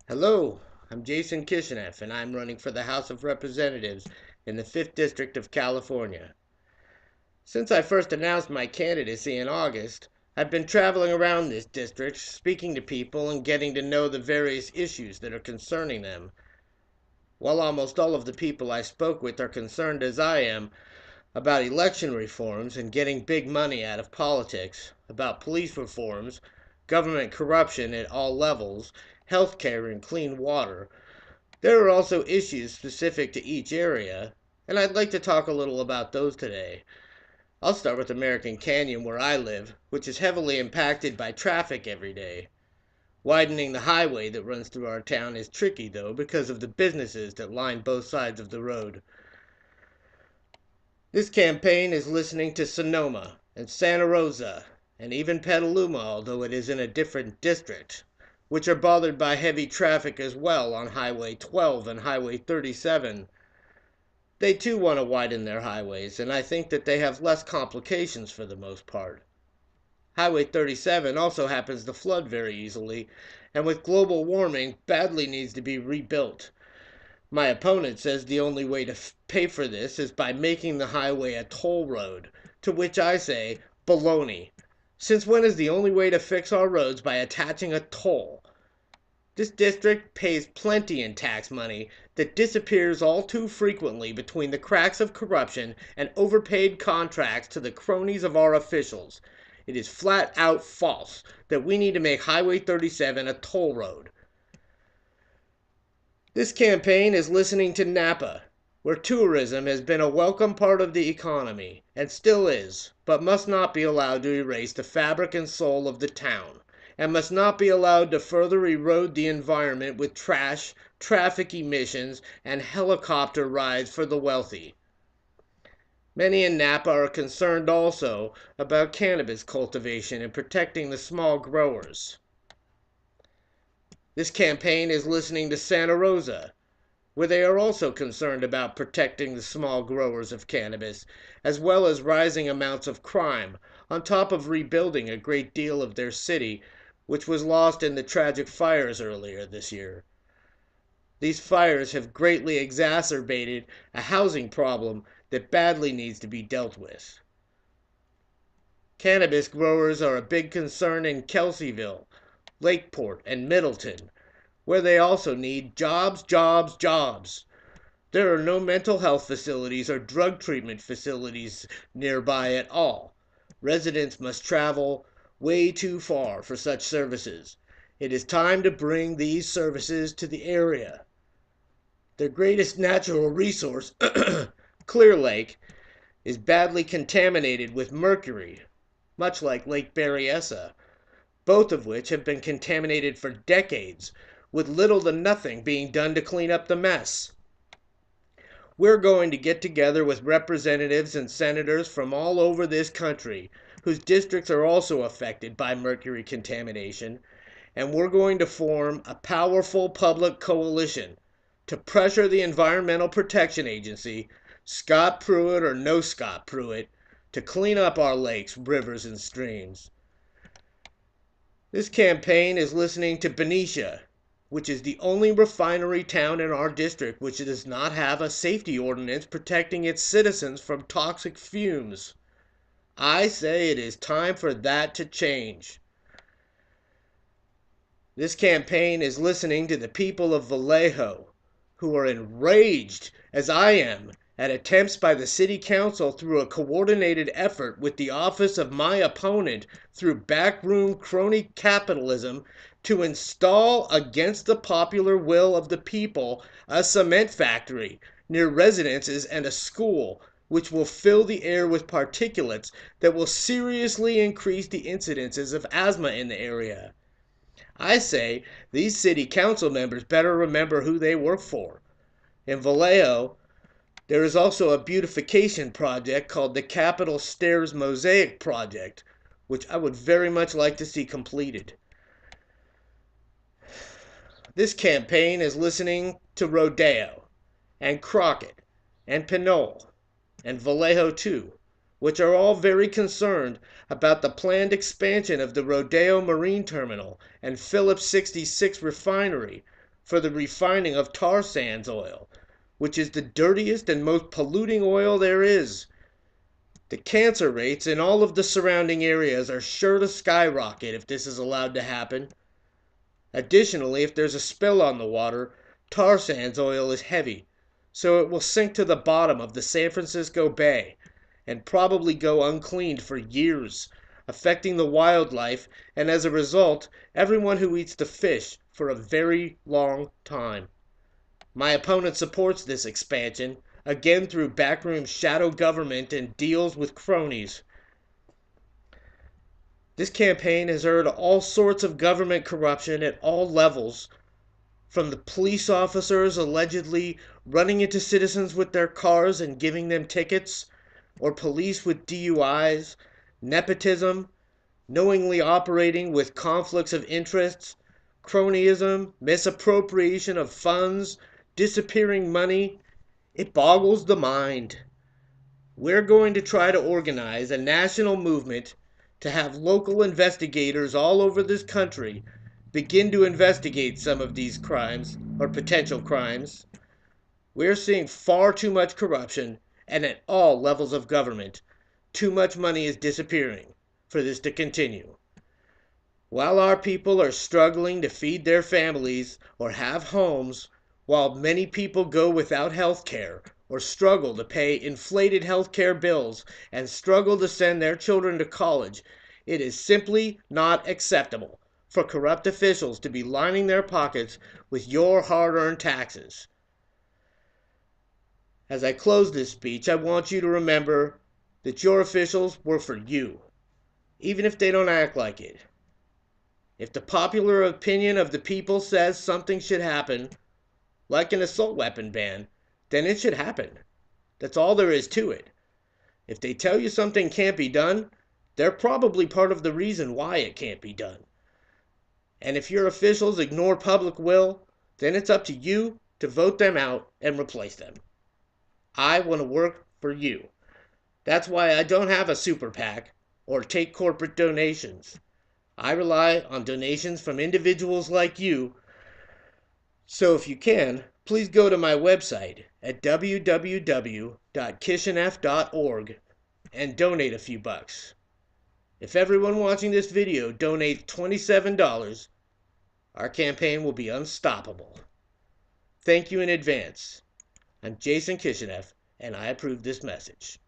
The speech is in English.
Hello, I'm Jason Kishinev, and I'm running for the House of Representatives in the 5th District of California. Since I first announced my candidacy in August, I've been traveling around this district, speaking to people and getting to know the various issues that are concerning them. While almost all of the people I spoke with are concerned as I am about election reforms and getting big money out of politics, about police reforms, government corruption at all levels, healthcare and clean water, there are also issues specific to each area, and I'd like to talk a little about those today. I'll start with American Canyon, where I live, which is heavily impacted by traffic every day. Widening the highway that runs through our town is tricky, though, because of the businesses that line both sides of the road. This campaign is listening to Sonoma and Santa Rosa, and even Petaluma, although it is in a different district, which are bothered by heavy traffic as well on Highway 12 and Highway 37. They too want to widen their highways, and I think that they have less complications for the most part. Highway 37 also happens to flood very easily, and with global warming, badly needs to be rebuilt. My opponent says the only way to pay for this is by making the highway a toll road, to which I say, baloney. Since when is the only way to fix our roads by attaching a toll? This district pays plenty in tax money that disappears all too frequently between the cracks of corruption and overpaid contracts to the cronies of our officials. It is flat out false that we need to make Highway 37 a toll road. This campaign is listening to Napa, where tourism has been a welcome part of the economy, and still is, but must not be allowed to erase the fabric and soul of the town, and must not be allowed to further erode the environment with trash, traffic emissions, and helicopter rides for the wealthy. Many in Napa are concerned also about cannabis cultivation and protecting the small growers. This campaign is listening to Santa Rosa, where they are also concerned about protecting the small growers of cannabis, as well as rising amounts of crime, on top of rebuilding a great deal of their city, which was lost in the tragic fires earlier this year. These fires have greatly exacerbated a housing problem that badly needs to be dealt with. Cannabis growers are a big concern in Kelseyville, Lakeport, and Middleton, where they also need jobs, jobs, jobs. There are no mental health facilities or drug treatment facilities nearby at all. Residents must travel way too far for such services. It is time to bring these services to the area. Their greatest natural resource, Clear Lake, is badly contaminated with mercury, much like Lake Berryessa, both of which have been contaminated for decades, with little to nothing being done to clean up the mess. We're going to get together with representatives and senators from all over this country, whose districts are also affected by mercury contamination, and we're going to form a powerful public coalition to pressure the Environmental Protection Agency, Scott Pruitt or no Scott Pruitt, to clean up our lakes, rivers, and streams. This campaign is listening to Benicia, which is the only refinery town in our district which does not have a safety ordinance protecting its citizens from toxic fumes. I say it is time for that to change. This campaign is listening to the people of Vallejo, who are enraged, as I am, at attempts by the city council through a coordinated effort with the office of my opponent through backroom crony capitalism to install, against the popular will of the people, a cement factory near residences and a school, which will fill the air with particulates that will seriously increase the incidences of asthma in the area. I say these city council members better remember who they work for. In Vallejo, there is also a beautification project called the Capitol Stairs Mosaic Project, which I would very much like to see completed. This campaign is listening to Rodeo, and Crockett, and Pinole, and Vallejo too, which are all very concerned about the planned expansion of the Rodeo Marine Terminal and Phillips 66 refinery for the refining of tar sands oil, which is the dirtiest and most polluting oil there is. The cancer rates in all of the surrounding areas are sure to skyrocket if this is allowed to happen. Additionally, if there's a spill on the water, tar sands oil is heavy, so it will sink to the bottom of the San Francisco Bay and probably go uncleaned for years, affecting the wildlife and as a result, everyone who eats the fish for a very long time. My opponent supports this expansion, again through backroom shadow government and deals with cronies. This campaign has heard all sorts of government corruption at all levels, from the police officers allegedly running into citizens with their cars and giving them tickets, or police with DUIs, nepotism, knowingly operating with conflicts of interests, cronyism, misappropriation of funds, disappearing money. It boggles the mind. We're going to try to organize a national movement to have local investigators all over this country begin to investigate some of these crimes or potential crimes. We're seeing far too much corruption and at all levels of government. Too much money is disappearing for this to continue. While our people are struggling to feed their families or have homes, while many people go without health care or struggle to pay inflated health care bills and struggle to send their children to college, it is simply not acceptable for corrupt officials to be lining their pockets with your hard-earned taxes. As I close this speech, I want you to remember that your officials work for you, even if they don't act like it. If the popular opinion of the people says something should happen, like an assault weapon ban, then it should happen. That's all there is to it. If they tell you something can't be done, they're probably part of the reason why it can't be done. And if your officials ignore public will, then it's up to you to vote them out and replace them. I want to work for you. That's why I don't have a super PAC or take corporate donations. I rely on donations from individuals like you. So if you can, please go to my website at www.kishenf.org and donate a few bucks. If everyone watching this video donates $27, our campaign will be unstoppable. Thank you in advance. I'm Jason Kishenf, and I approve this message.